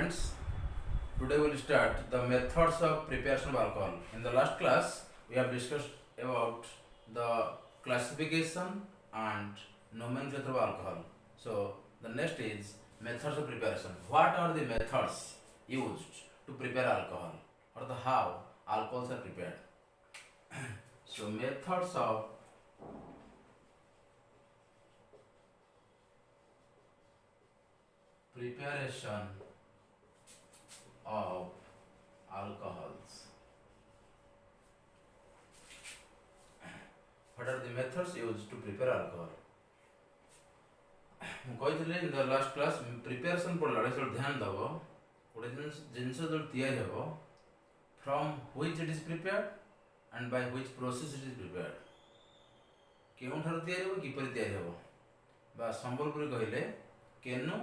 students, today we will start the methods of preparation of alcohol. In the last class, we have discussed about the classification and nomenclature of alcohol. So, the next is methods of preparation. What are the methods used to prepare alcohol or the how alcohols are prepared? So, methods of preparation of alcohols. What are the methods used to prepare alcohol? ମୁଁ କହିଥିଲି in the last class preparation ପଢ଼ିଲା ବେଳେ ଯେତେବେଳେ ଧ୍ୟାନ ଦେବ ଗୋଟେ ଜିନିଷ ଯେତେବେଳେ ତିଆରି ହେବ from which it is prepared and by which process it is prepared. କେଉଁଠାରୁ ତିଆରି ହେବ କିପରି ତିଆରି ହେବ ବା ସମ୍ବଲପୁରୀ କହିଲେ କେନୁ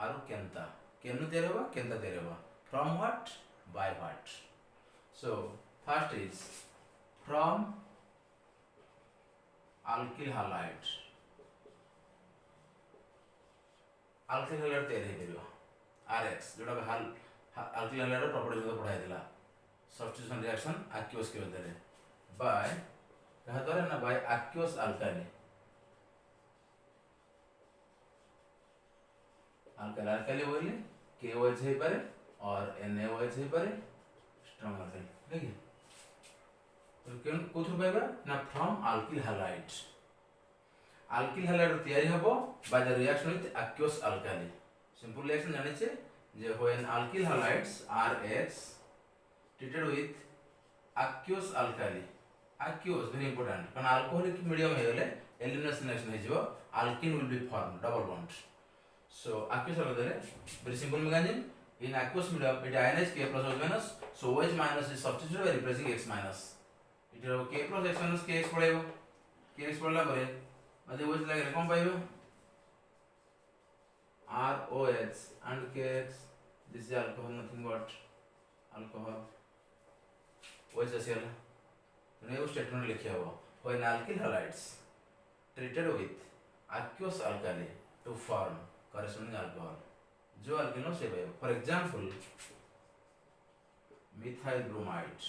ଆରୁ କେନ୍ତା କେନୁ ତିଆରି ହେବ କେନ୍ତା ତିଆରି ହେବ from what by what. So first is from alkyl halide. alkyl halide ତିଆରି ହେଇପାରିବ RX जोटा alkyl halide property जो पढ़ाई दिला substitution reaction aqueous के बदले by कहा द्वारा ना by aqueous alkali. alkyl alkali बोले KOH है पारे और NaOH है पारे strong alkali ठीक है. तो क्यों कुछ रुपए ना from alkyl halide. alkyl halide तैयारी हबो by the reaction with aqueous alkali. Simple reaction जाने छे जे when alkyl halides RX treated with aqueous alkali. aqueous very important कारण alcoholic medium है गले elimination reaction है जो alkene will be formed double bond. So aqueous alkali very simple mechanism. In aqueous medium it ionizes K plus OH minus, so OH minus is substituted by replacing X minus. It is K plus X minus KX पड़ेगा KX पड़ला परे मध्य OH लगे कौन पाएगा ROH and KX. This is alcohol, nothing but alcohol. OH जैसे वाला तो ये स्टेटमेंट लिखा हुआ when alkyl halides treated with aqueous alkali to form corresponding alcohol. जो alkyl से भाई for example methyl bromide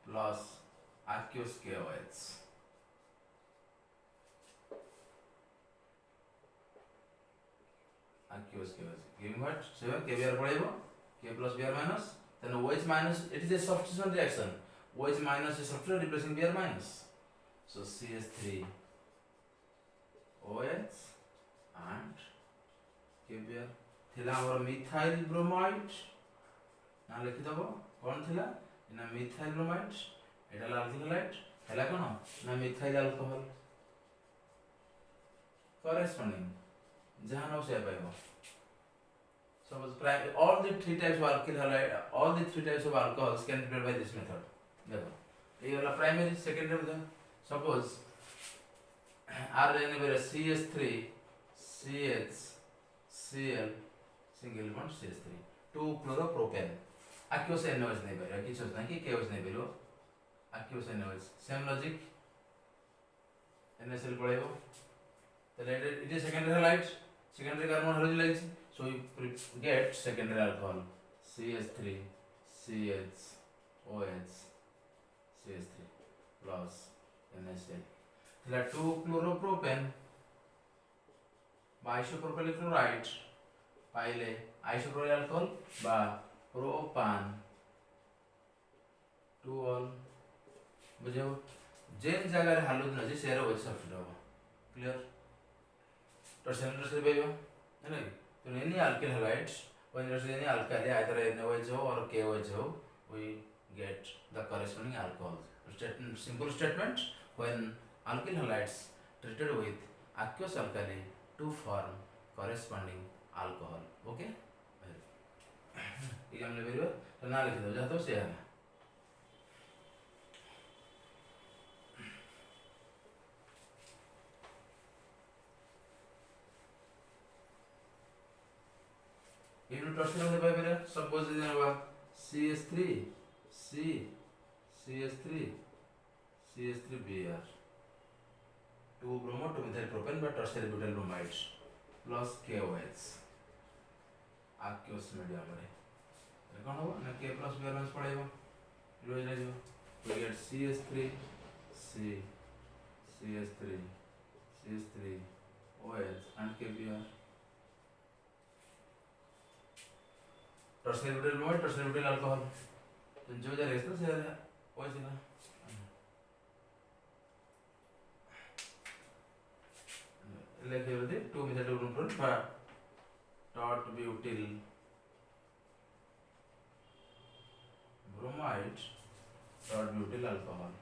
plus aqueous KOH. aqueous KOH giving what 7 KBr पड़ेगा K plus Br minus then OH minus it is a substitution reaction. OH minus is substituted replacing Br minus, so CH3 OH and KBr थिला हमर methyl bromide ना लिखि दबो कोन थिला ना methyl bromide एटा alkyl halide हैला कोन ना मिथाइल अल्कोहल corresponding जहां नो से पाइबो. Suppose all the three types of alkyl halide, all the three types of alcohols can be prepared by this method. देखो ये वाला primary secondary में suppose RNA में CH3 CH Cl single bond CH3 2 chloropropane aqueous NaOH नहीं बनेगा किस सोचना कि KOH नहीं बनेगा aqueous NaOH same logic NaCl पड़ेगा तो it is secondary halide secondary carbon halogen like so you get secondary alcohol CH3 CHOH CH3 plus NaCl थिला 2 chloropropane isopropyl chloride पाइले isopropyl alcohol बा प्रोपान 2 all बुझो जेन जगह रे हालोजन अछि सेरा OH सब्स्टिट्यूट हो क्लियर तो सेंटर से बेबो है ना. तो any alkyl halides when there is any alkali either NaOH हो or KOH हो we get the corresponding alcohol. Simple statement when alkyl halides treated with aqueous alkali to form corresponding alcohol. Okay ये हमने बेबो तो ना लिख दो जा तो से है यूनिट टॉक्सिन में पाए मेरे सपोज दे देना CH3 C CH3 CH3Br 2 bromo 2 methyl propane but tertiary butyl bromide plus KOH aqueous medium रे कौन होगा ना K plus बैलेंस पड़ेगा रोज ले जाओ we get CH3 C CH3 CH3 OH and KBr tertiary butyl bromide tertiary butyl alcohol तो जो जा रेस्ट से OH ना like everything 2 methyl group dot butyl bromide dot butyl alcohol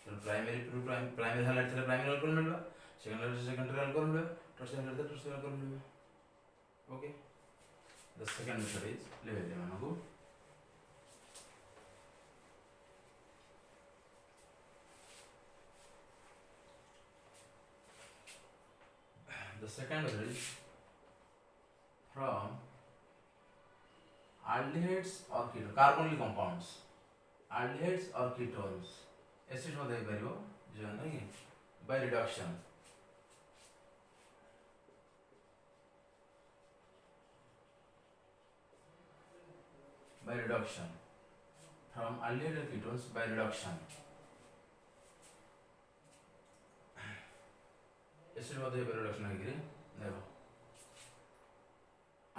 तो प्राइमरी हाइलाइट से प्राइमरी अल्कोहल मिलवा secondary alcohol मिलवा tertiary highlight से टर्शियरी अल्कोहल मिलवा okay the second method is लेवे मानको the second method is from aldehydes or ketones carbonyl compounds aldehydes or ketones acid हो जाए परिवो जो है ना ये by reduction from aldehyde or ketones by reduction acid हो जाए by reduction है कि देखो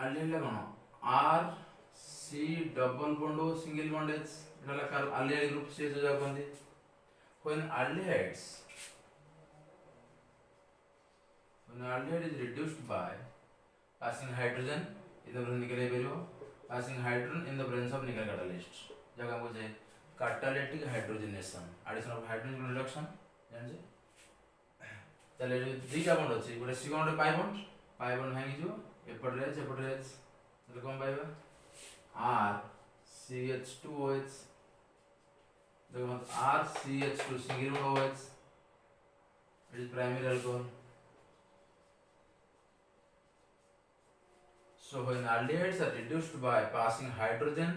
aldehyde ला कौन R C double bond O single bond H इधर ला aldehyde group से जो जाओ कौन दी when aldehyde is reduced by passing hydrogen in the nickel period passing hydrogen in the presence of nickel catalyst जगह मुझे catalytic hydrogenation addition of hydrogen reduction जान जे चले जो दीटा बॉन्ड अछि गोटे सी बॉन्ड पाई बॉन्ड भांगी जो एपट रेज तले कोन पाइबा R CH2OH देखो R CH2 single bond OH it is primary alcohol so when aldehydes are reduced by passing hydrogen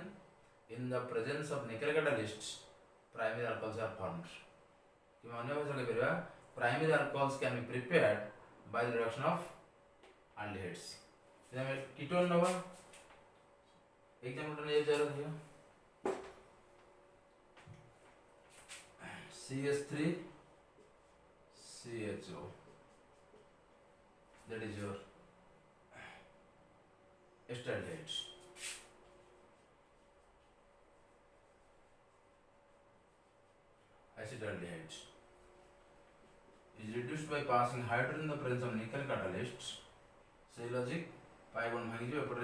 in the presence of nickel catalyst primary alcohols are formed कि अन्य भाषा के परिवा primary alcohols can be prepared by the reduction of aldehydes इधर ketone नवा example ने जरा दिया CH3 CHO that is your aldehydes acetaldehydes is reduced by passing hydrogen in the presence of nickel catalyst say logic pi bond भांगी जो एपट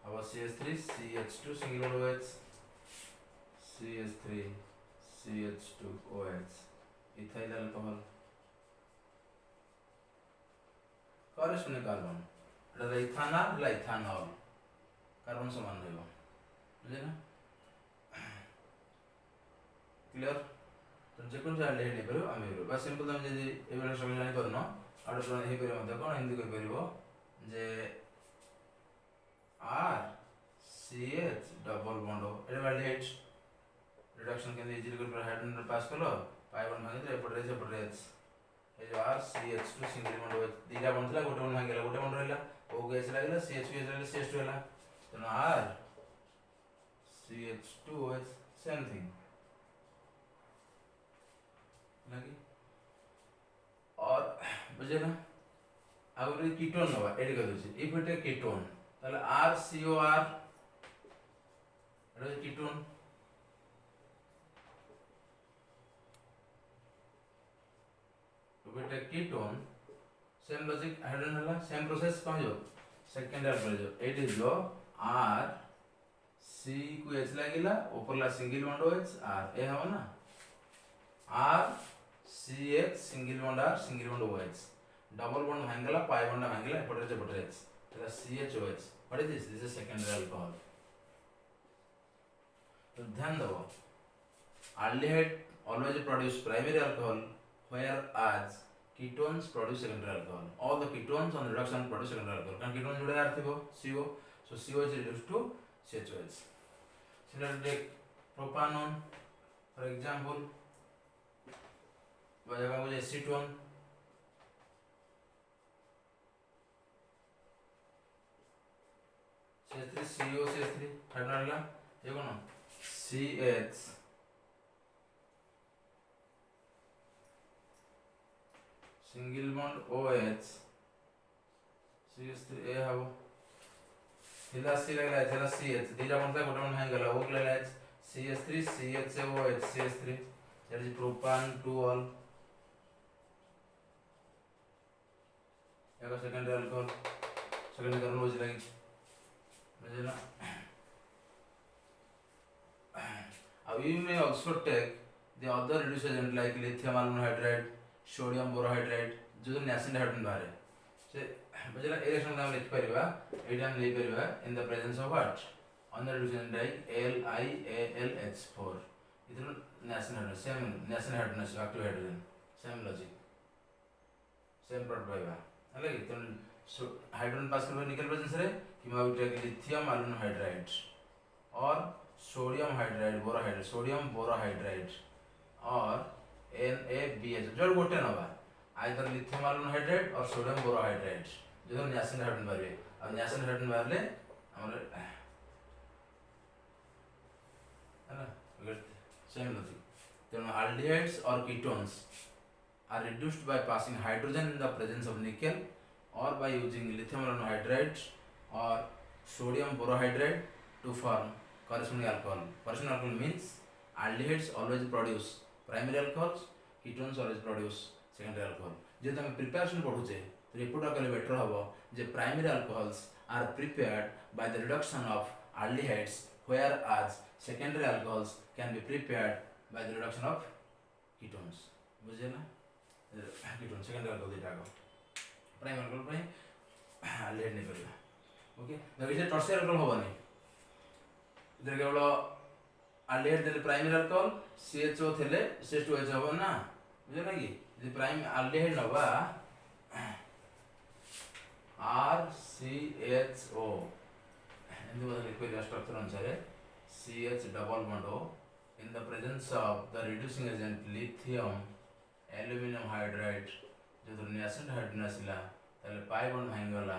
our CH3 CH2 single OH CH3 CH2 OH ethyl alcohol corresponding carbon এটা ethanol ethanol carbon সমান হইব বুঝলে না clear তো যে কোন জায়গা লেখি পারো আমি বা সিম্পল তুমি যদি এবারে সবাই জানি করনো আর তো এই পারে মধ্যে কোন হিন্দি কই পারিব যে R CH double bond এটা aldehyde reduction के लिए इजीली कर हाइड्रोजन पास कर लो पाई बॉन्ड भांगे तो एपट रेज ये जो R CH2 सिंगल बॉन्ड हो दीटा बॉन्ड थला गोटे बॉन्ड भांगेला गोटे बॉन्ड रहला O गैस लागला CH2 लागला CH2 रहला तो R CH2OH सेम थिंग लगी और बुझे ना आगरे कीटोन नवा एडी कर दोछि इफ इट ए कीटोन ताले RCOR Etah ketone with a ketone same logic hydrogen हला same process कौन जो second alcohol जो it is जो R C को H लागिला ऊपर ला single bond OH R ए हवा ना R C H single bond R single bond OH double bond भांगला pi bond भांगला एपट H तेरा CHOH what is this is a secondary alcohol तो ध्यान दो aldehyde always produce primary alcohol whereas ketones produce secondary alcohol all the ketones on reduction produce secondary alcohol kan ketones जुड़े are थिबो CO so CO is reduced to CHOH similarly take propanone for example acetone, CH3 CO CH3 hydrogen रहला ये कोन CH single bond OH CH3 ए हबो हिला सी लगला है CH दीटा bond था गोटे बॉन्ड हाई गला ओ लगला है CH3 CHOH CH3 that is propan 2 all एगो सेकेंडरी अल्कोहल सेकेंडरी कार्बन बुझ लगी बुझला अब you may also take the other reduced agent like lithium aluminum hydride sodium borohydride जो nascent hydrogen बारे से बुझला ए रिएक्शन हम लिख परिबा एटा हम ले परिबा in the presence of what on the reduced agent like LiAlH4 इधर nascent hydrogen same nascent hydrogen active hydrogen same logic same product पाइबा अलग तो हाइड्रोजन पास करबा निकल प्रेजेंस रे कि मैं टेक लिथियम aluminum hydride और sodium hydride borohydride sodium borohydride और NaBH जो गोटे नबा आइदर लिथियम aluminum hydride और सोडियम बोरोहाइड्राइड जो न्यासिन हाइड्रोजन बारे और न्यासिन हाइड्रोजन बारले हमरे है ना सेम लॉजिक तो aldehydes or ketones are reduced by passing hydrogen in the presence of nickel or by using lithium aluminum hydride or sodium borohydride to form corresponding alcohol. Corresponding alcohol means aldehydes always produce primary alcohols, ketones always produce secondary alcohol. जेहेतु हम preparation पढ़ुचे तो report कले better हबो जे primary alcohols are prepared by the reduction of aldehydes whereas secondary alcohols can be prepared by the reduction of ketones. बुझे ना ketone secondary alcohol दिटा को primary alcohol पे aldehyde नहीं करबा ओके देखिए जे टर्शियरी अल्कोहल होबनी इधर केवल aldehyde देले प्राइमरी अल्कोहल CHO थेले CH2H होबो ना बुझे ना कि जे प्राइम aldehyde नबा RCHO इंदु बदल लिक्विड स्ट्रक्चर अनुसार CH double bond O in the presence of the reducing agent lithium aluminum hydride जो तो nascent hydrogen आसिला ताले पाई बॉन्ड भांग गला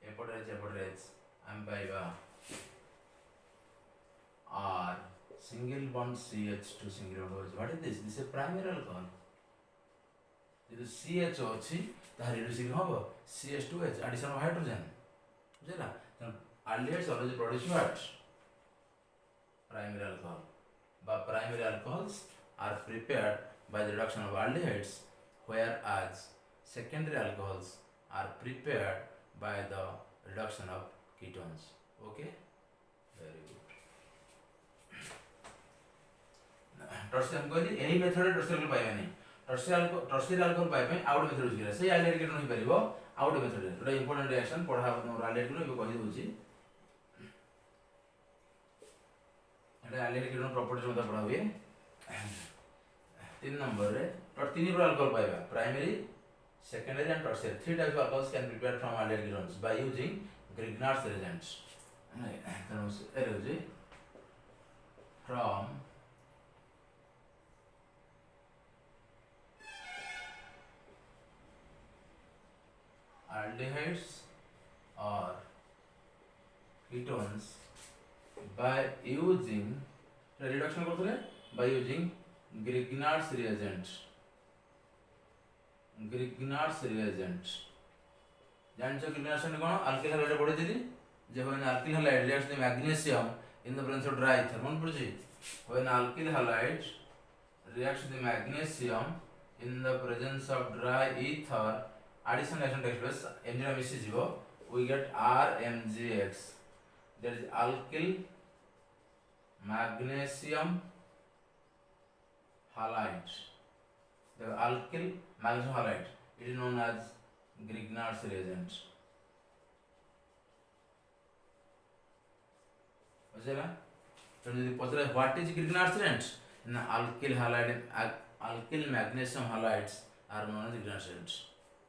एपटे हम पाइबा R single bond CH2 single bond OH. What is this? This is a primary alcohol. जो CHO अछि ता reducing होबो CH2H addition of hydrogen बुझला त aldehydes always produce what primary alcohol but primary alcohols are prepared by the reduction of aldehydes whereas secondary alcohols are prepared by the reduction of ketones. Okay, very good. टर्शियम कहली any method tertiary पाइबा नहीं tertiary alcohol पाइबा out method use करा से aldehyde ketone हो परिबो out method एटा important reaction पढ़ा हमर aldehyde केटोन कहि दोची एटा aldehyde केटोन प्रॉपर्टीज मत पढ़ा हुए 3 नंबर रे तो तीन प्रकार अल्कोहल पाइबा primary secondary and tertiary. 3 types of alcohols can be prepared from aldehyde ketones by using Grignard's reagents. From aldehydes or ketones by using reduction करथले by using Grignard's reagents. Grignard's reagent जानछो Grignard's ने कोन alkyl halide पढे दिली जे when alkyl halide reacts with magnesium in the presence of dry ether मन पढछि when alkyl halide reacts with magnesium in the presence of dry ether addition reaction takes place enzyme is we get RMGX that is alkyl magnesium halide the alkyl magnesium halide it is known as Grignard's reagent बुझला तो यदि पचले what is Grignard's reagent ना alkyl halide alkyl magnesium halides are known as Grignard's reagents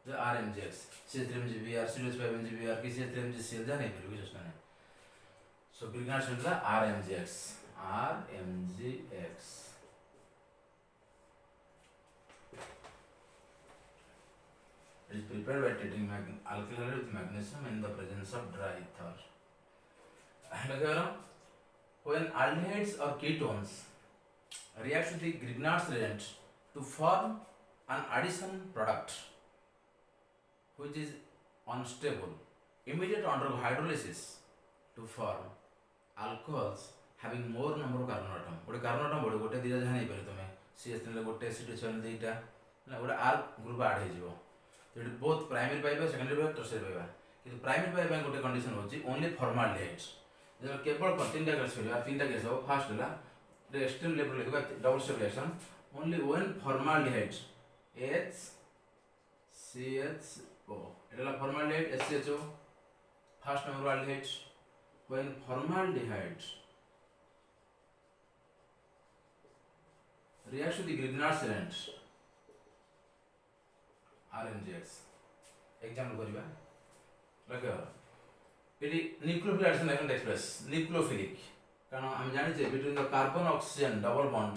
the RMGX CH3MgBr CH5MgBr CH3MgCl जाने पर कुछ उसका नहीं so Grignard's reagent का RMGX prepared by treating alkyl halide with magnesium in the presence of dry ether. When aldehydes or ketones react with the Grignard's reagent to form an addition product which is unstable, immediately undergo hydrolysis to form alcohols having more number of carbon atom. गोटे carbon atom बड़े गोटे दिया जहाँ नहीं पारे तुम्हें CH3 ले गोटे CH2 दीटा ना गोटे R ग्रुप ऐड हो जिवो तो इट बोथ प्राइमरी पाइबा सेकेंडरी पाइबा टर्शियरी पाइबा किंतु प्राइमरी पाइबा गोटे कंडीशन होची ओनली फॉर्माल्डिहाइड्स जब केवल तीन टा गैस होगा तीन टा गैस हो फर्स्ट होला एक्सट्रीम लेवल लिखबा double step reaction only when formaldehydes HCHO एला formaldehyde HCHO first number aldehydes when formaldehyde reacts with the Grignard's reagent RNGX example करिबा लगे इडी nucleophilic addition action takes place nucleophilic कारण हम जानि जे between the carbon oxygen double bond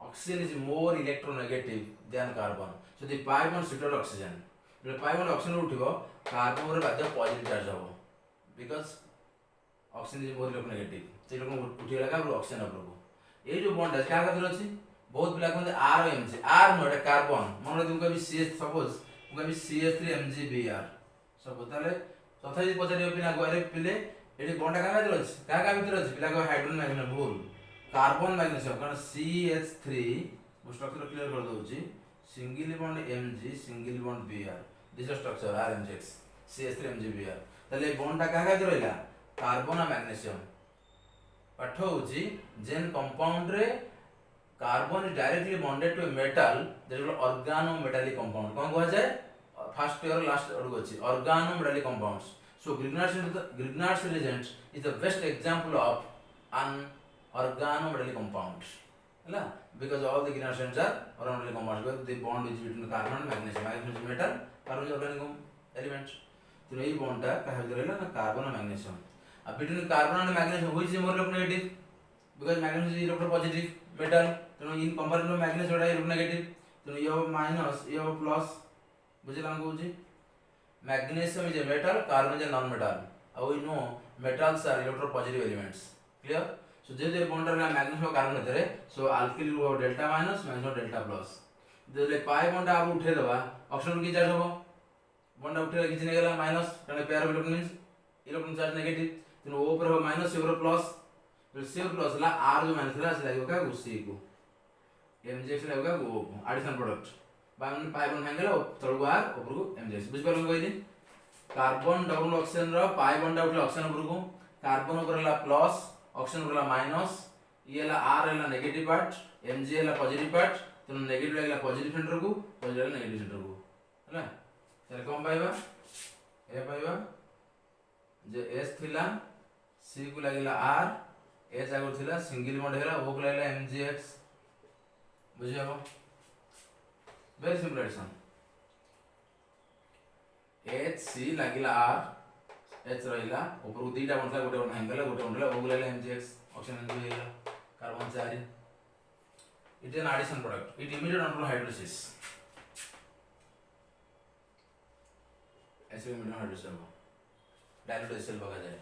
oxygen is more electronegative than carbon so the pi bond suited oxygen the pi bond oxygen उठिबो carbon रे बाध्य पॉजिटिव चार्ज हो because oxygen is more electronegative से लोग उठी लगा और ऑक्सीजन अपरको ये जो बॉन्ड है क्या खातिर अछि बहुत पिला कहते R और Mg R नोट कार्बन मन रे तुमको भी CH सपोज तुमको भी CH3MgBr सब बताले तथा यदि पचारे पिला गरे पिले एडी बॉन्ड का खातिर अछि का भीतर अछि पिला को हाइड्रोजन मैग्नेशियम भूल कार्बन मैग्नेशियम कारण CH3 वो स्ट्रक्चर क्लियर कर दोछि single bond Mg single bond Br this structure RMGX CH3MgBr तले बॉन्ड का खातिर रहला कार्बन और मैग्नेशियम पाठ होछि जेन कंपाउंड रे carbon is directly bonded to a metal that is organometallic compound कोन कह जाय फर्स्ट और लास्ट अडको अछि organometallic compounds so Grignard's reagent is the best example of an organometallic compound hela because all the Grignard's reagents are organometallic compounds because the bond is between carbon and magnesium is metal carbon is organic element तो ये bond का कहा गया ना carbon और magnesium अब between carbon and magnesium which is more electronegative because magnesium is electropositive metal तो in comparison में मैग्नीशियम है इलेक्ट्रोनेगेटिव तो ये माइनस ये प्लस बुझला हम कहूची magnesium is a metal carbon is a non metal और we know metals are electropositive elements clear so जे बॉन्ड रे मैग्नीशियम कार्बन होतरे सो अल्किल रो delta minus magnesium delta plus जे पाई बॉन्ड आप उठे दबा ऑक्सीजन की चार्ज हो बॉन्ड उठे किछ नहीं गला माइनस कारण pair electron means electron charge negative तो ओ पर हो माइनस सी पर प्लस फिर सी प्लस ला आर जो माइनस ला से लगेगा का सी को एमजीएक्स लगेगा वो addition product by pi bond हैंगल तळगु आर ऊपर को एमजीएक्स बुझ परलो कहली कार्बन डबल ऑक्सीजन रो पाई बॉन्ड उठले ऑक्सीजन ऊपर को कार्बन ऊपर ला प्लस ऑक्सीजन ऊपर ला माइनस ये ला आर ला नेगेटिव पार्ट एमजी ला पॉजिटिव पार्ट तो नेगेटिव लागला पॉजिटिव सेंटर को पॉजिटिव ला नेगेटिव सेंटर को हैला ताले कम पाइबा ए पाइबा जे S थिला C को लागला R H आगो थिला सिंगल बॉन्ड हेला O को लागला MgX बुझियाबो वेरी सिंपल एडिशन HC लागला R H रहिला ऊपर को दीटा बॉन्ड गोटे बॉन्ड हैंगला गोटे बॉन्ड O को लागला MgX ऑक्सीजन को हेला carbon 4 it is an addition product it immediate under hydrolysis ऐसे में हाइड्रोलिसिस हो डायरेक्ट सेल बगा जाए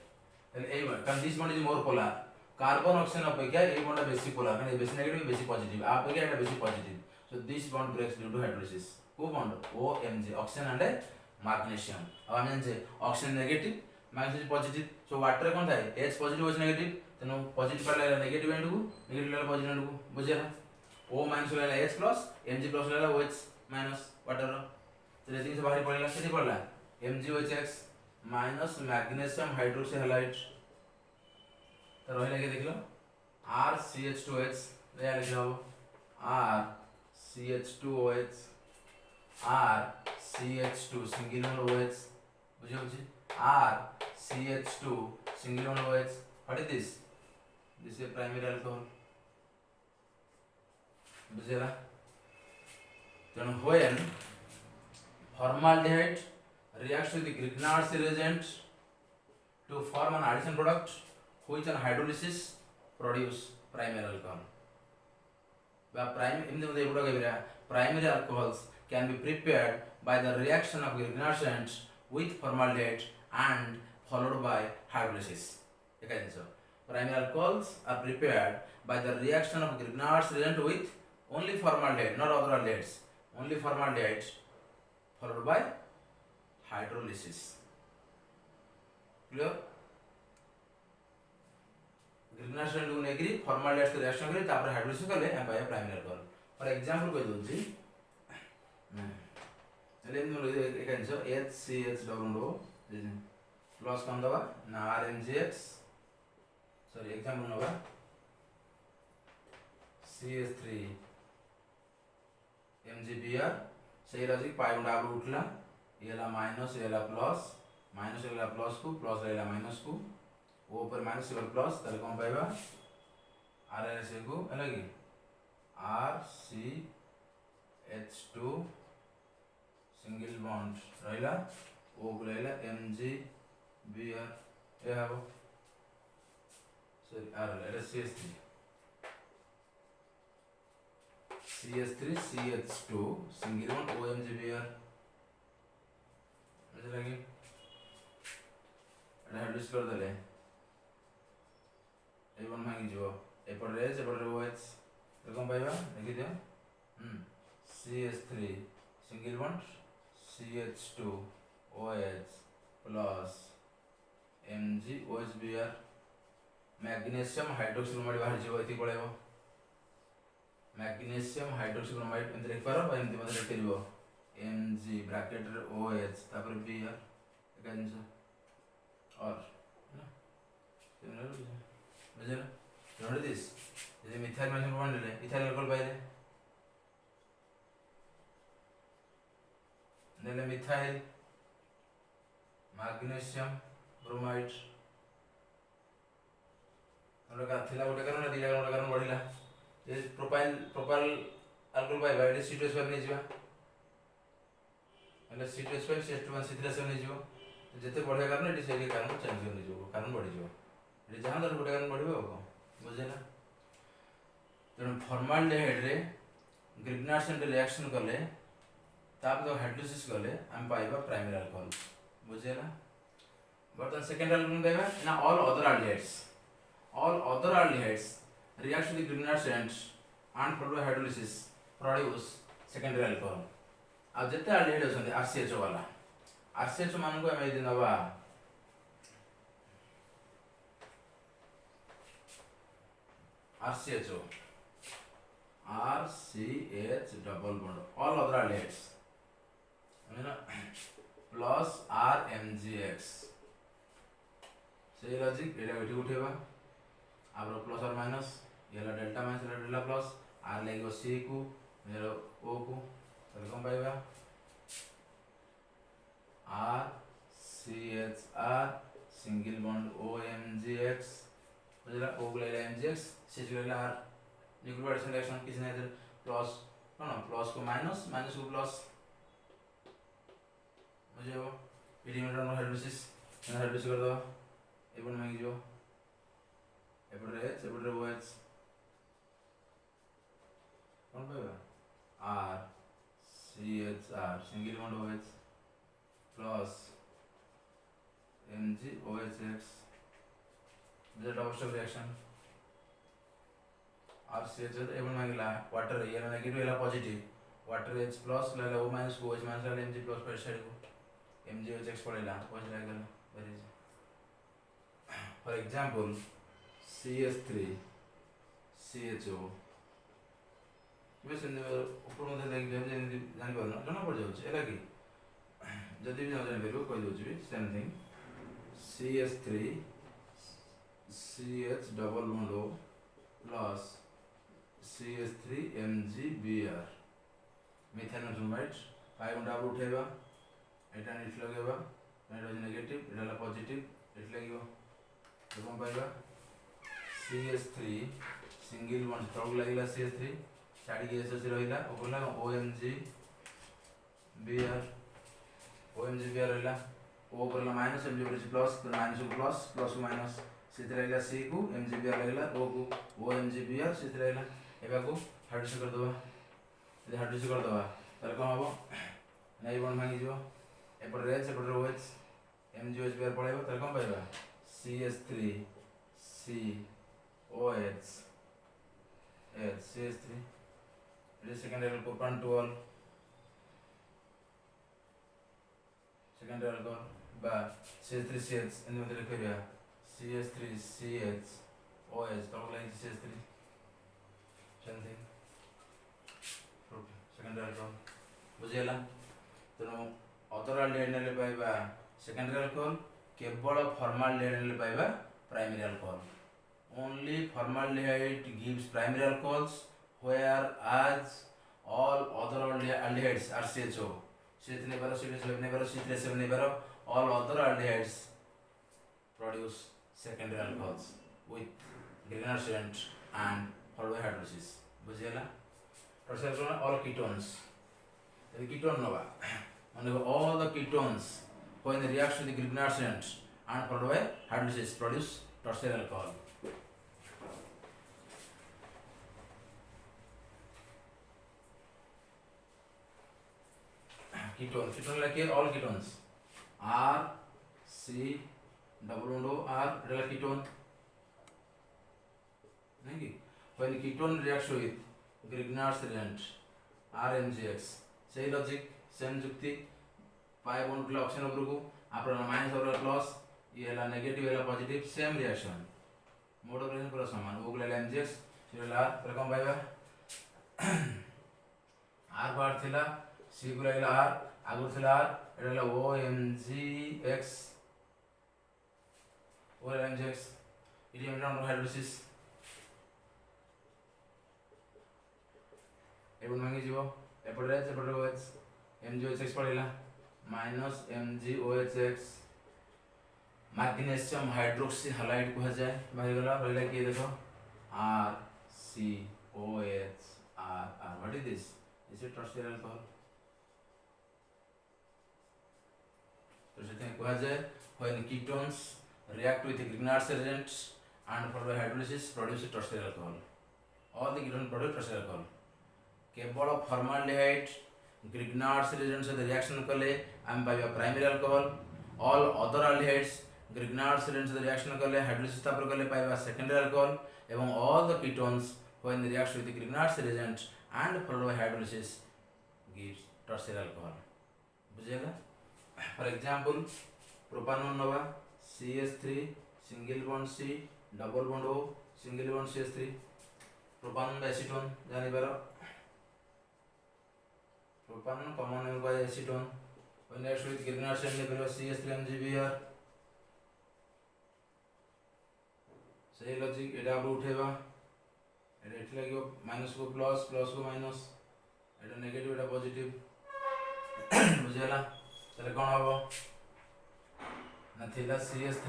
then a कारण this bond is more polar carbon oxygen अपेक्षा ए बॉन्ड बेसी पोलर कारण बेसी नेगेटिव बेसी पॉजिटिव आप अपेक्षा एटा बेसी positive so this bond breaks due to hydrolysis को बॉन्ड O Mg oxygen and magnesium अब हम जान जे oxygen negative magnesium positive so water कौन था H पॉजिटिव H नेगेटिव तेनो पॉजिटिव पर लागला नेगेटिव एंड को नेगेटिव लागला पॉजिटिव एंड को बुझिया O माइनस लागला H प्लस Mg प्लस लागला OH माइनस वाटर तो रेटिंग से बाहर पड़ला केते पड़ला MgOH minus magnesium hydroxy halide तो रही लगे देख लो RCH2OH या लिख लो RCH2OH RCH2 single bond OH बुझियो छी RCH2 single bond OH what is this is primary alcohol बुझिला तेणु when formaldehyde reacts with the Grignard's reagent to form an addition product which on hydrolysis produce primary alcohol. Primary alcohols can be prepared by the reaction of Grignard agents with formaldehyde and followed by hydrolysis. एक जिनस primary alcohols are prepared by the reaction of Grignard's reagent with only formaldehyde, not other aldehydes, only formaldehyde followed by hydrolysis. Clear? Grignard reagent को Negri formaldehyde से reaction करी तापर hydrolysis कले हम पाए primary alcohol. For example कोई दूसरी चलिए हम लोग एक आंसर HCH डबल रो प्लस कौन दवा ना RMGX सॉरी एग्जांपल होगा CH3 MgBr सही लॉजिक पाई गुंडा आप उठला ये ला माइनस ये ला प्लस को प्लस ये ला माइनस को वो ऊपर माइनस ये प्लस ताले कौन पाएगा RNA को अलग RCH2 सिंगल बॉन्ड रहिला ओ को रहिला MgBr ये हाबो सॉरी आर एटा CH3 CH2 single bond OMgBr मुझे लगी एटा हाइड्रोलिस कर देले ए1 भांगी जो एपटे एच एपटे OH तो कौन पाइबा देखि दियो CH3 single bond CH2 OH plus MgOHBr magnesium hydroxybromide बाहर जीव एति पळेबो मैग्नीशियम हाइड्रोक्सीब्रोमाइड एंत लिख पारो बा एंत मते लिख दिबो Mg ब्रैकेट रे OH तापर Br एका जिंस और ना बुझला note this J methyl magnesium bond ले इथाइल अल्कोहल पाइले नेले मिथाइल मैग्नीशियम ब्रोमाइड हमरा का थिला गोटे कारण दिला गोटे कारण बढ़िला जे प्रोपाइल अल्कोहल पाइबा एटी C2H5 नै जिवा એટલે C2H5 CH2 C3H7 नै जिवो जते बढ़िया कारण एटी सेके कारण चेंज नै जिवो कारण बढ़ी जिवो एटी जहां दर गोटे कारण बढ़िबो बुझेला तेन फॉर्माल्डिहाइड रे ग्रिग्नार्ड सेंट रिएक्शन करले ताप तो हाइड्रोलिसिस करले हम पाइबा प्राइमरी अल्कोहल बुझेला बर्तन सेकेंडरी अल्कोहल पाइबा ना all other aldehydes react with the Grignard agent and followed by hydrolysis produce secondary alcohol अब जते aldehyde होसंदे RCHO वाला RCHO मान को हम ए दिनवा RCHO RCH double bond all other aldehydes plus RMGX सही लॉजिक एटा बैठी उठेबा आबरो प्लस और माइनस येला डेल्टा माइनस येला डेल्टा प्लस आर लेगो सी को मेरो ओ को तो कम पाइबा R CHR single bond OMGX बुझला ओ को लेला MGX सी को लेला R न्यूक्लियोटाइड रिएक्शन किसी ने प्लस कोन प्लस को माइनस माइनस को प्लस मुझे वो पीडीमेटर नो हाइड्रोलिसिस कर दो एबन मांगी जो एबन H एबन OH कौन पाएगा R CHR single bond OH plus MgOHX this double step reaction RCH एबन मांगीला वाटर ये नेगेटिव येला पॉजिटिव वाटर H प्लस लेला O माइनस को OH माइनस लेला Mg प्लस पर साइड को MgOHX पड़ेला OH लागेला very for example CH3 CHO बस इन ऊपर मते लाइक जे जानि पारना जना पड़ जाउछ एला की जदी भी जानि बेरो कोइ दोछ भी same thing CH3 CH double bond O plus CH3 MgBr methyl bromide 5 double उठेबा एटा नेट लगेबा एटा नेगेटिव एटा पॉजिटिव एट लागिबो तो कौन पाइबा CH3 सिंगल बॉन्ड स्ट्रॉन्ग लागिला CH3 साड़ी के एसएस रहिला ओकला OMgBr रहिला ओ करला माइनस Mg प्लस तो माइनस को प्लस प्लस को माइनस सिथे रहिला C को MgBr रहिला O को OMgBr सिथे रहिला एबा को हाइड्रोलिसिस कर दबा यदि हाइड्रोलिसिस कर दबा ताले कौन हम नहीं बन भांगी जीव एपटे एच एपटे OH MgOH पेयर पड़ेगा ताले कौन पाइबा CH3 COH H CH3 it is secondary propan 12 secondary alcohol বা CH3CH এর মধ্যে লিখে দিয়া CH3CH OH তখন লাগে CH3 something secondary alcohol বুঝিলা তেଣୁ ଅଦର ଆଲଡିହାଇଡ୍ ନେଲେ ପାଇବା ସେକେଣ୍ଡାରୀ ଆଲକୋହଲ କେବଳ ଫର୍ମାଲଡିହାଇଡ୍ ନେଲେ ପାଇବା primary alcohol only formaldehyde gives primary alcohols whereas all other aldehydes are CHO CH nebaro CH7 nebaro C3H7 nebaro all other aldehydes produce secondary alcohols with Grignard scent and followed by hydrolysis बुझिला tertiary all ketones the ketone nova and all the ketones when they react with the Grignard scent and followed by hydrolysis produce tertiary alcohol ketone like here all ketones R C double bond O R it is ketone नहीं कि when ketone reacts with Grignard's reagent RMGX सही logic same जुक्ति pi bond के oxygen ऊपर को आपन minus और plus ये हला नेगेटिव हला positive same reaction mode of reaction पूरा समान ओ गला MGX फिर R पर कम पाइबा R बार थिला C को लागला R आगु थिला R एडला OMGX OMGX ED एमराउंड hydrolysis एबन मांगी जीवो एपटे H एपटे OH MgOH पड़ेला minus MgOH magnesium hydroxy halide को जाए बाहर गला रहला कि देखो RCOH R what is this is it tertiary alcohol तो सेते को जाए when ketones react with Grignard's reagents and followed by hydrolysis produce tertiary alcohol all the ketones produce tertiary alcohol केवल फॉर्माल्डिहाइड ग्रिग्नार्ड्स रिएजेंट से reaction कले हम पाइबा primary alcohol all other aldehydes Grignard's reagent से रिएक्शन कले hydrolysis तापर कले पाइबा सेकेंडरी अल्कोहल एवं all the ketones when they react with Grignard's reagent and followed by hydrolysis gives tertiary alcohol बुझेगा फॉर एग्जांपल प्रोपानोन नवा CH3 single bond C double bond O single bond CH3 propanone acetone जानि बारो propanone common name by acetone when reacts with Grignard scent ने CH3MgBr सही logic एडा अब उठेबा एडा एठी लागियो माइनस को प्लस प्लस को माइनस एडा नेगेटिव एडा पॉजिटिव बुझेला तले कोन हबो ना थिला CH3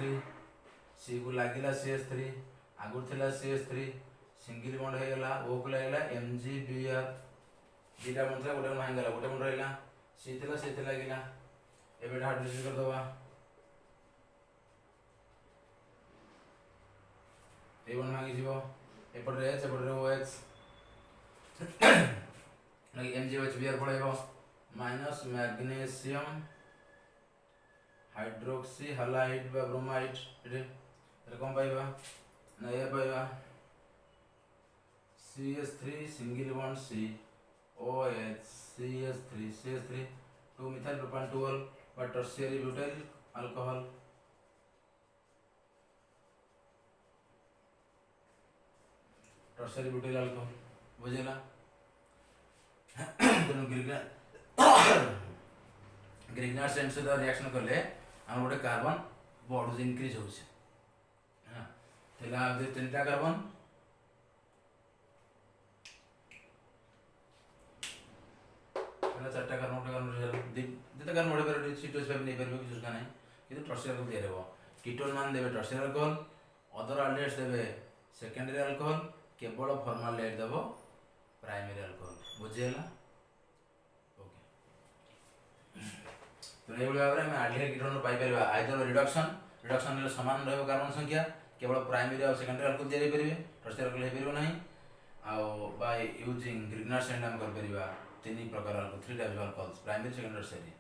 C को लागिला CH3 आगु थिला CH3 सिंगल बॉन्ड हे गेला O को लागला MgBr दीटा बॉन्ड था गोटे भांग गला गोटे बॉन्ड रहला C थिला गिला एबे हाइड्रोलिसिस कर दबा ए बॉन्ड भांगी जीवो एपटे H एपटे OH लागि MgOH Br पड़ेबो माइनस मैग्नीशियम हाइड्रोक्सी हैलाइड बा ब्रोमाइड एटे कम पाइबा ना ये पाइबा CH3 single bond C OH CH3 2 methyl propan 12 but tertiary butyl alcohol tertiary butyl alcohol बुझेला तेनु ग्रिग्नार्ड सेंट से रिएक्शन करले हम गोटे कार्बन बॉन्ड इंक्रीज होছে हां तेला जे तीनटा कार्बन चार्टा कार्बन जिते कार्बन मोड़े पर C2H5 नहीं परबे किछ का नहीं किंतु टर्शियरी अल्कोहल देबो कीटोन मान देबे टर्शियरी अल्कोहल अदर अल्डिहाइड्स देबे सेकेंडरी अल्कोहल केवल फॉर्माल्डिहाइड देबो प्राइमरी अल्कोहल बुझेला ओके तो ए भाव में अल्डिहाइड कीटोन पाई परबा आइदर रिडक्शन ले समान रहबो कार्बन संख्या केवल प्राइमरी और सेकेंडरी अल्कोहल देरि परबे टर्शियरी अल्कोहल हे परबो नहीं आ बाय यूजिंग ग्रिग्नार्ड सेंट हम कर परबा तीन ही प्रकार alcohol, 3 types of alcohols, primary, secondary और secondary.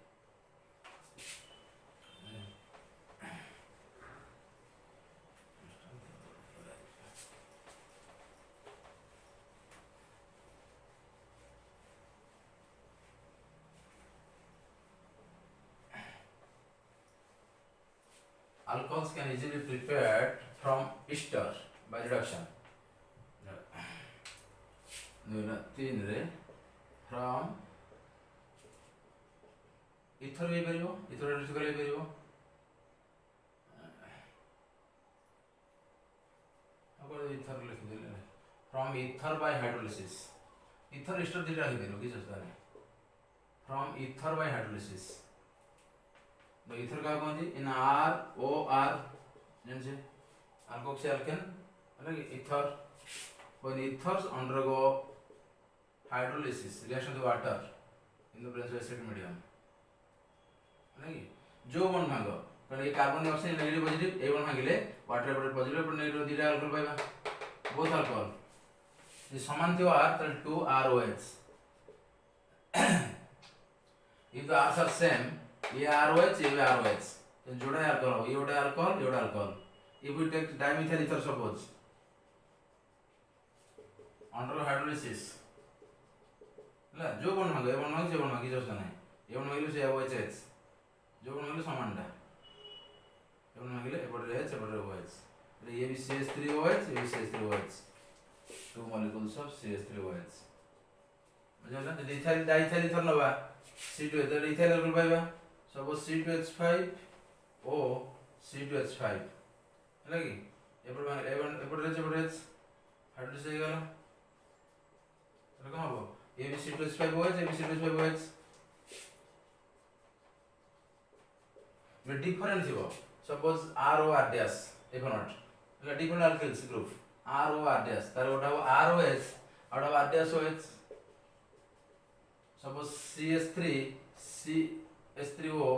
Alcohols can easily be prepared from ester by reduction. तीन रे from ether भी परिबो, ether reduce कर परिबो, अगर ether लिख देले from ether by hydrolysis, ether ester दिटा ही परिबो किस असता है from ether by hydrolysis। तो इथर का कौन जी इन आर ओ आर जैसे अल्कोक्सी अल्केन है कि ether when ethers undergo hydrolysis reaction with water in the presence of acid medium है कि जो बन भाग कारण ये कार्बन डाइऑक्साइड नेगेटिव पॉजिटिव ए बन भागिले वाटर पर पॉजिटिव पर नेगेटिव दिटा अल्कोहल पाइबा बोथ अल्कोहल ये समान थियो आर तो 2 ROH if the R's are same ये ROH ये ROH तो जोड़ा अल्कोहल ये जोड़ा alcohol if we take dimethyl ether suppose under hydrolysis ला जो बन भाग ए बन भाग जे बन भाग जो नहीं ए बन भागिले से OH जो बन भागिले समानटा ए बन भागिले एपटे H एपटे OH तो ये भी CH3OH ये भी CH3OH two molecules of CH3OH बुझला तो इथाइल डाइथाइल इथर नबा C2H तो इथाइल अल्कोहल पाइबा suppose C2H5 O C2H5 है कि एपटे भाग एपटे H हाइड्रोलिसिस हो गला तो कहां हो ये भी C2H5OH ये भी C2H5OH में डिफरेंस हो suppose ROR dash if not like different alkyls group ROR dash तार गोटा ROH out of R dash OH suppose CH3 CH3O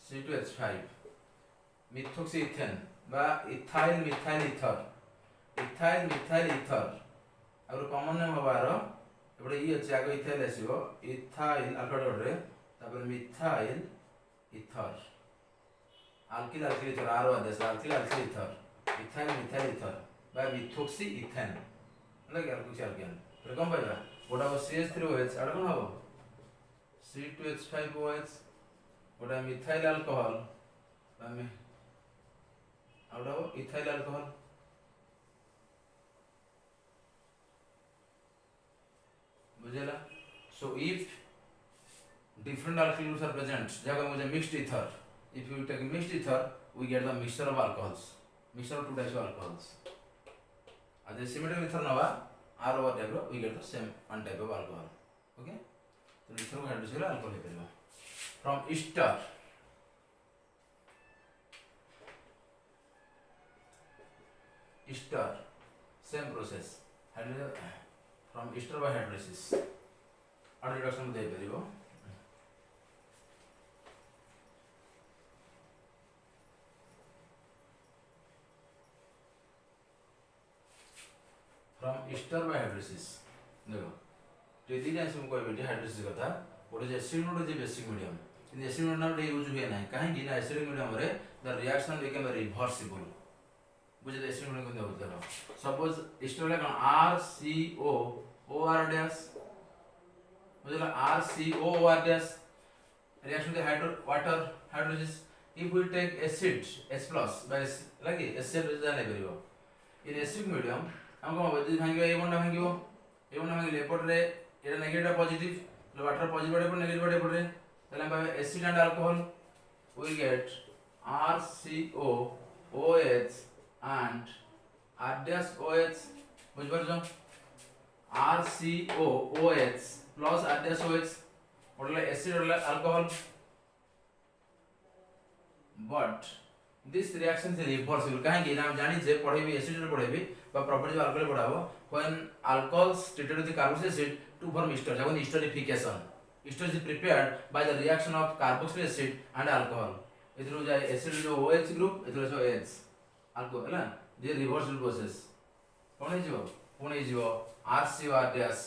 C2H5 methoxy ethane बा इथाइल मिथाइल इथर और कॉमन नेम हबारो एबडे ई अछि आगो इथाइल आसीबो इथाइल अल्फाबेट रे तापर methyl ether alkyl ether आरो आदेश alkyl ether ethyl methyl ether बा methoxy ethane like alkoxy alkane रे कम पाइबा गोटा CH3OH आड कोन हबो C2H5OH गोटा मिथाइल अल्कोहल बा में आउडा इथाइल अल्कोहल बुझेला so if different alkyls are present जब मुझे mixed ether if you take mixed ether we get the mixture of alcohols mixture of two types of alcohols as a symmetric ether नवा ROR type we get the same one type of alcohol okay तो ether को hydrolysis करा alcohol ले पेलो from ester same process hydrolysis from ester by hydrolysis और reduction दे परिबो from ester by hydrolysis देखो तो दी जाय हम कोइ बेटी हाइड्रोलिसिस कथा ओडे जे एसिड नोड जे बेसिक मीडियम इन एसिड नोड ना यूज हुए नाही काहे कि ना एसिड मीडियम रे द रिएक्शन बिकम रिवर्सिबल बुझे एसिड नोड को देखो सपोज ester ले कौन RCO OR dash बुझला RCO OR dash reaction with water hydrolysis if we take acid H plus by लगी acid जाने परिबो इन एसिड मीडियम हमको बदि भांगियो ए बंडा भांगिले एपट रे एटा नेगेटिव पॉजिटिव वाटर पॉजिटिव बडे पर नेगेटिव बडे पड़े तले हम acid and alcohol we get RCO OH and R dash OH बुझ परजो RCO OH plus R dash OH ओडले एसिड ओडले alcohol but this reaction is reversible काहे कि हम जानि जे पढे भी एसिड रे पढे भी बा प्रॉपर्टीज ऑफ अल्कोहल पढाबो when alcohols treated with carboxylic acid to form ester जब esterification ester is prepared by the reaction of carboxylic acid and alcohol इधर जाय एसिड जो OH ग्रुप इधर जो H अल्कोहल है ना ये रिवर्सिबल प्रोसेस कोन हे जिवो RCO R dash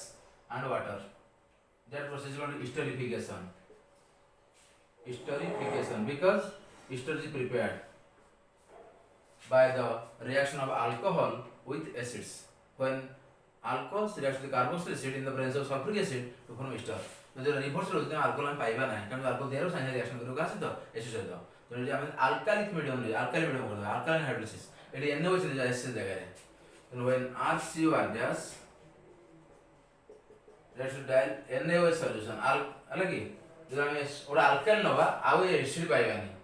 and water that process is called esterification. Esterification, because ester is prepared by the reaction of alcohol with acids. When alcohols reacts with carboxylic acid in the presence of sulfuric acid to form ester. तो जो reverse होता है alcohol हम पाइबा नहीं कारण alcohol देरो side reaction करू का तो एसिड सहित तो ये हम अल्कालिक मीडियम ले अल्कालिक मीडियम कर दो अल्कालाइन हाइड्रोलिसिस एटी NaOH से जा एसिड जगह रे तो when RCO adds let's dial NaOH solution अलग ही जो हम ओडा अल्काइल नवा आउ एसिड पाइबा नहीं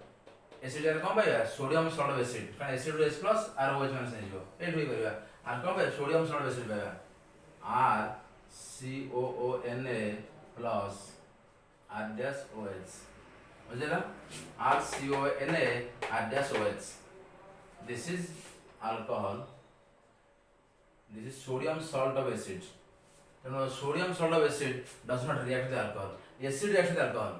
एसिड रे कम पाइबा सोडियम सॉल्ट एसिड कारण एसिड रो H+ और OH माइनस नहीं जो ए ढोई करबा और कम पाइबा सोडियम सॉल्ट एसिड पाइबा RCOONA plus R dash OH बुझेला RCONA R dash OH this is alcohol, this is sodium salt of acid. Sodium salt of acid does not react with alcohol, acid reacts with alcohol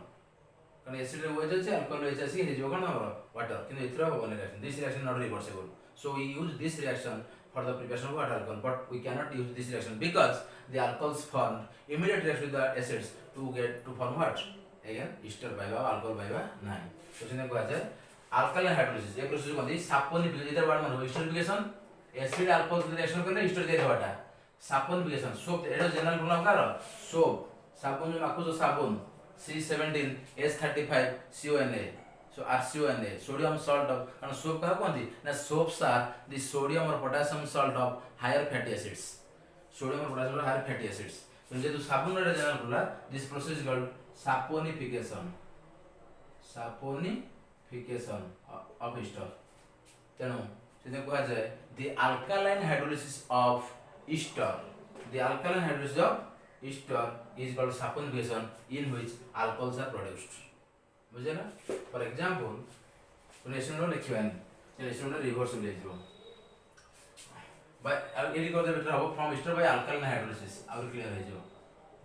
कारण acid रे OH আছে alcohol OH আছে हे जो कोन हमर water किंतु इथरा होबो reaction, this reaction not reversible, so we use this reaction for the preparation of water alcohol, but we cannot use this reaction because the alcohols formed immediate reaction with the acids to form what again ester पाइबा alcohol पाइबा नहीं तो सिने को আছে alkaline hydrolysis ये process कोन दी saponification इधर word मानो esterification acid alcohol से रिएक्शन करले ester दे देवाटा saponification soap एडो जनरल फॉर्मूला कार soap साबुन जो माखु जो साबुन C17H35 CONA so RCONA sodium salt of कारण soap का कोन दी ना soaps are the sodium or potassium salt of higher fatty acids, sodium or potassium or higher fatty acids. तो जे तो साबुन रे general formula this process is called saponification, saponification of ester. तेणु से कहा जाए the alkaline hydrolysis of ester, the alkaline hydrolysis of ester is called saponification in which alcohols are produced. बुझे ना फॉर एग्जांपल रिएक्शन रो लिखिबानी reaction रो reverse ले जिवो बाय एडी कर दे बेटर हो from ester by alkaline hydrolysis और क्लियर हो जिवो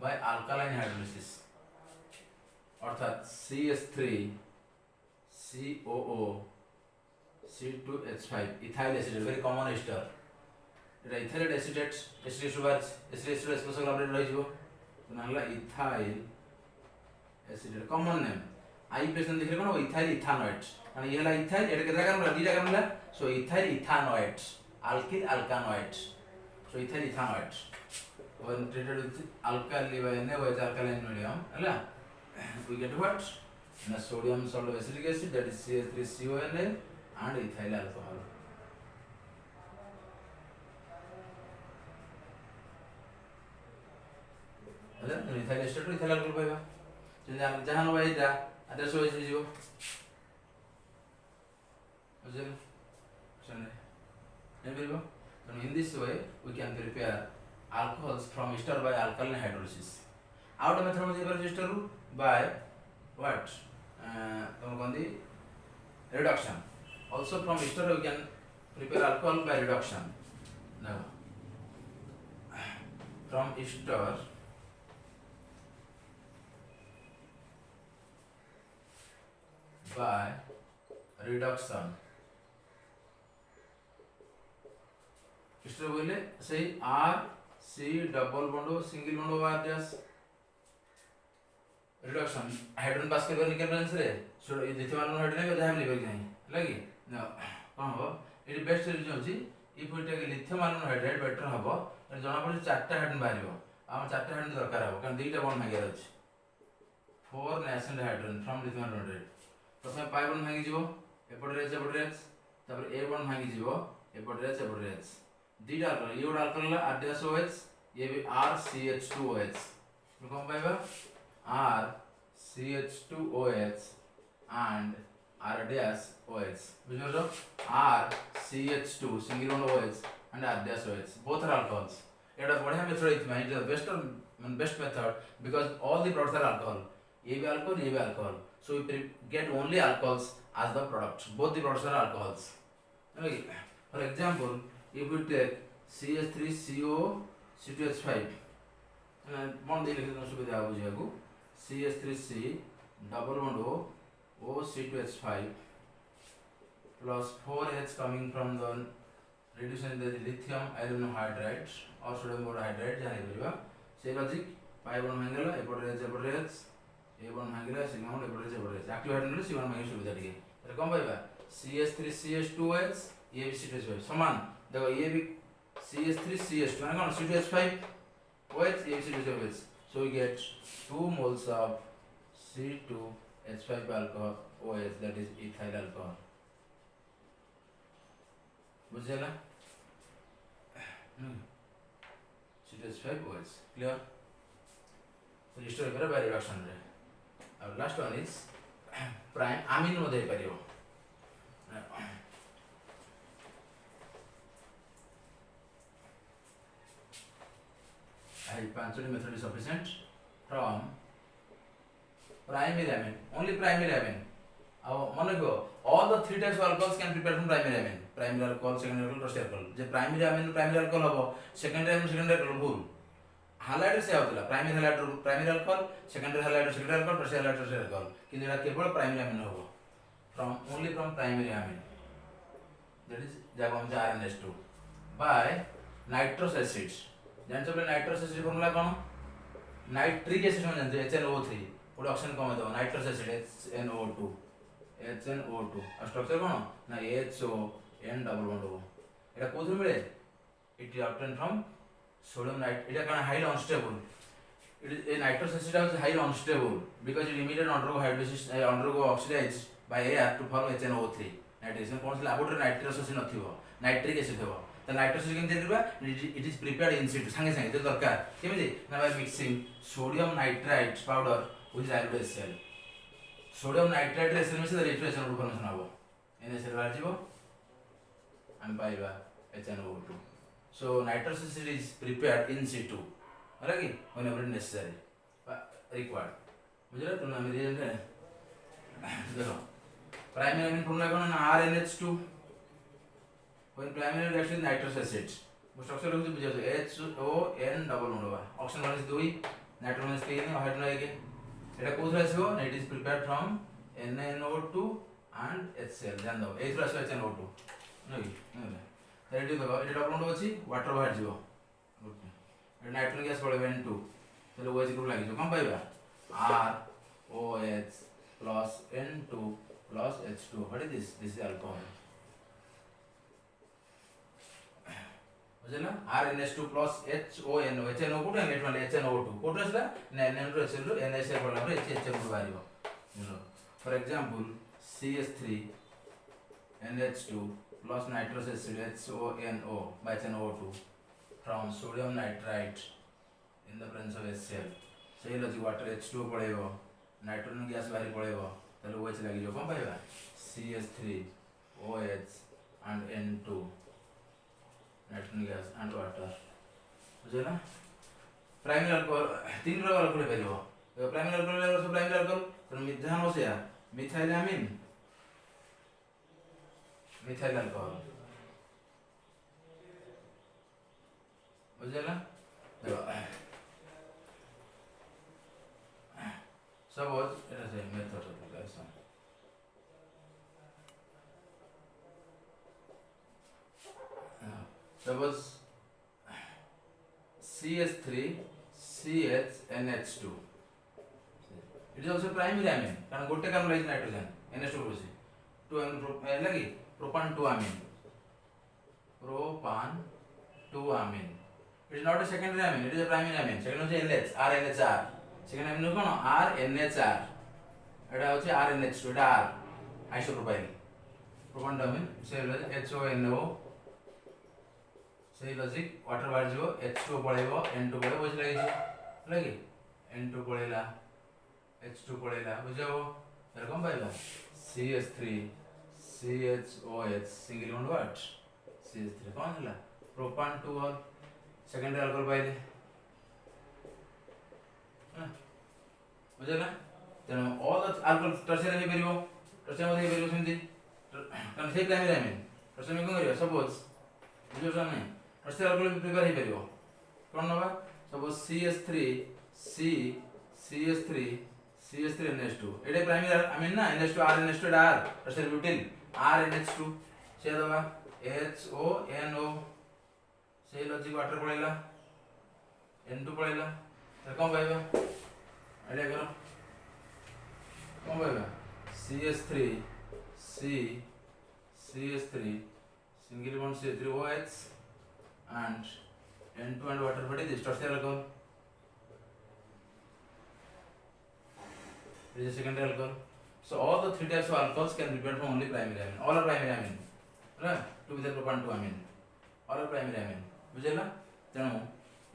by alkaline hydrolysis अर्थात CH3 COO C2H5 ethyl acetate very common ester एटा ethyl acetate acid sugar acid special update रहि जिवो नहला ethyl acetate common name I patient देखले कोन ethyl इथानोएट माने ये हला इथाइल एटा केदा कारण दीटा कारण सो ethyl इथानोएट alkyl alkanoate so ethyl ethanoate when treated with alkali by NaOH alkaline medium hela we get what na sodium salt of acetic acid that is CH3CONA and ethyl alcohol hela ethyl ester to ethyl alcohol पाइबा जे जहां न भाई दा आधा सोच लीजियो बुझे सुन So in this way we can prepare alcohols from ester by alkaline hydrolysis. Out method में prepare ester by what? तुम कौन दी reduction. Also from ester we can prepare alcohol by reduction. Now from ester by reduction. ester बोले से R C double bond single bond R dash reduction hydrogen pass कर निकल balance रे सो ये देखि मान हाइड्रोजन के जाम लेबे नहीं लगी न कोन हो इट बेस्ट रिजन छी if we take lithium ion hydride better हबो जना पड़े चारटा हाइड्रोजन बाहरियो हम चारटा हाइड्रोजन दरकार हबो कारण दुईटा बॉन्ड भागियार अछि 4 national hydrogen from lithium hydride प्रथम पाई बॉन्ड भागी जिवो एपटे एच तापर ए बॉन्ड भागी जिवो एपटे एच दीटा अल्कोहल ये अल्कोहल R dash OH ये भी RCH2OH तो कौन पाएगा RCH2OH and R dash OH बुझो जो RCH2 single bond OH and R dash OH both are alcohols एटा बढ़िया मेथड इतना it is the best method because all the products are alcohol ये भी alcohol so we get only alcohols as the product both the products are alcohols okay for example if we take CH3CO C2H5 bond देख लेते हैं सुविधा हो जाएगा CH3C double bond O C2H5 plus 4H coming from the reduction in the lithium aluminum hydride or sodium borohydride जाने परिवा से logic pi bond भांगिला एपटे एच ए बॉन्ड भांगिला सिग्मा बॉन्ड एपटे H active hydrogen C bond भांगी सुविधा टिके ताले कोन पाइबा CH3CH2OH ये भी C2H5 समान देखो ये भी CH3CH2 माने कोन C2H5OH ये भी C2H5OH so we get 2 moles of C2H5 alcohol OH that is ethyl alcohol बुझेला C2H5OH clear so restore करा by reduction रे और last one is prime amine मध्ये परियो I ପାଞ୍ଚଟି method is sufficient from primary amine only primary amine अब मन रखो all the three types of alcohols can prepare from primary amine primary alcohol secondary alcohol tertiary alcohol J primary amine primary alcohol हबो secondary amine secondary alcohol भूल halide से आवला primary halide primary alcohol secondary halide secondary alcohol tertiary halide tertiary alcohol किंतु एटा केवल primary amine हबो from only from primary amine that is जब हम RNH2 by nitrous acids जानते हो नाइट्रस एसिड फॉर्मूला कौन नाइट्रिक एसिड में जानते हो HNO3 पूरा ऑक्सीजन कम है तो नाइट्रस एसिड HNO2 और स्ट्रक्चर कौन ना HON डबल बॉन्ड हो एटा कोथु मिले it is obtain from sodium नाइट एटा कौन highly unstable it is a nitrous acid is highly unstable because it immediately undergo hydrolysis undergo oxidize by air to form HNO3 nitration कौन से laboratory nitrous acid नथिबो nitric acid हो तो nitrous acid केमते दिबा it is prepared in situ संगे संगे जो दरकार केमिति ना by mixing sodium nitrite powder with diluted HCl sodium nitrite wrestle में से रेट्रेशन फॉर्मेशन हबो NaCl बाहर जीवो हम पाइबा HNO2 so nitrous acid is prepared in situ होला कि whenever necessary required बुझला तुम हम रिएक्शन है देखो प्राइमरी अमीन फॉर्मूला कौन ना RNH2 when primary reaction with nitrous acid वो स्ट्रक्चर होती है बुझाते HON डबल बॉन्ड होगा oxygen minus 2 nitrogen minus 3 hydrogen आएगा एटा कोथरा आसीबो it is prepared from NaNO2 and HCl जान दो एथरा आसीबो HNO2 नहीं तो रेडी देखो एटा डबल बॉन्ड अछि वाटर बाहर जीवो ओके एटा नाइट्रोजन गैस पड़े N2 चलो OH ग्रुप लागि जो कम पाइबा ROH plus N2 plus H2 what is this is alcohol बुझला RNH2 plus HONO HNO code net वाले HNO2 कोड रसला NaNO2 HCl NaCl बोला पर HCl बारिबो for example CH3 NH2 plus nitrous acid HONO by HNO2 from sodium nitrite in the presence of HCl सही लजी water H2 पड़ेबो nitrogen gas बाहर पड़ेबो तले OH लागि जो कम पाइबा CH3 OH and N2 nitrogen gas and water बुझला primary alcohol तीन प्रकार alcohol परिबो primary alcohol सब प्राइमरी अल्कोहल तो मिथान होसिया मिथाइल अल्कोहल बुझला देखो सब एटा से मेथड है suppose CH3 CHNH2 it is also primary amine कारण गोटे कार्बन लाइज नाइट्रोजन NH2 होसी 2 amine लगी प्रोपान 2 amine it is not a secondary amine it is a primary amine second होची LH RNHR second amine कोन RNHR एटा होची RNH2 एटा R isopropyl प्रोपान amine से HONO सही logic water बाहर जीवो H2 पळेबो N2 पळे बुझ लागी N2 पळेला H2 पळेला बुझाबो एरकम पाइबा CH3 CHOH single bond what CH3 कोन हला प्रोपान 2 और सेकेंडरी अल्कोहल पाइले बुझला तेनो ऑल द अल्कोहल टर्शियरी हे परिबो टर्शियरी मध्ये परिबो सेमती कारण से प्राइमरी अमीन टर्शियरी में कोन करियो सपोज बुझो जाने टर्शियरी अल्कोहल प्रिपेयर हे परिबो कोन नबा suppose CH3 NH2 एडे primary amine ना NH2 RNH2 एडा R टर्शियरी ब्यूटिल RNH2 से दबा HONO से लॉजिक वाटर पळेला N2 पळेला तो कौन पाइबा आइडिया करो कौन पाइबा CH3 CH3 single bond CH3OH and N2 and water. What is this? Tertiary alcohol. It is a secondary alcohol. So all the three types of alcohols can be prepared from only primary amine. All are primary amine. Right? 2 with 2 amine. All are primary amine. बुझेला? तेणु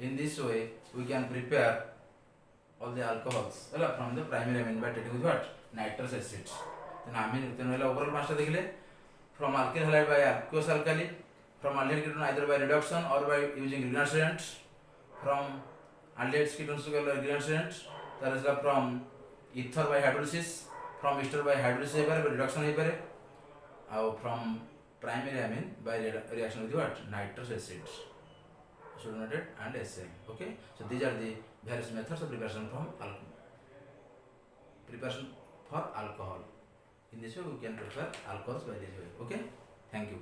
in this way we can prepare all the alcohols from the primary amine by treating with what? Nitrous acid. Then amine then overall master देखले from alkyl halide by aqueous alkali, from aldehyde ketone either by reduction or by using reductant, from aldehyde ketones to reductant, that is from ether by hydrolysis, from ester by hydrolysis by reduction ହେଇପାରେ ଆଉ from primary amine by reaction with what? Nitrous acid, sodium and HCl. Okay, so these are the various methods of preparation for alcohol. In this way we can prepare alcohols by this way. Okay, thank you.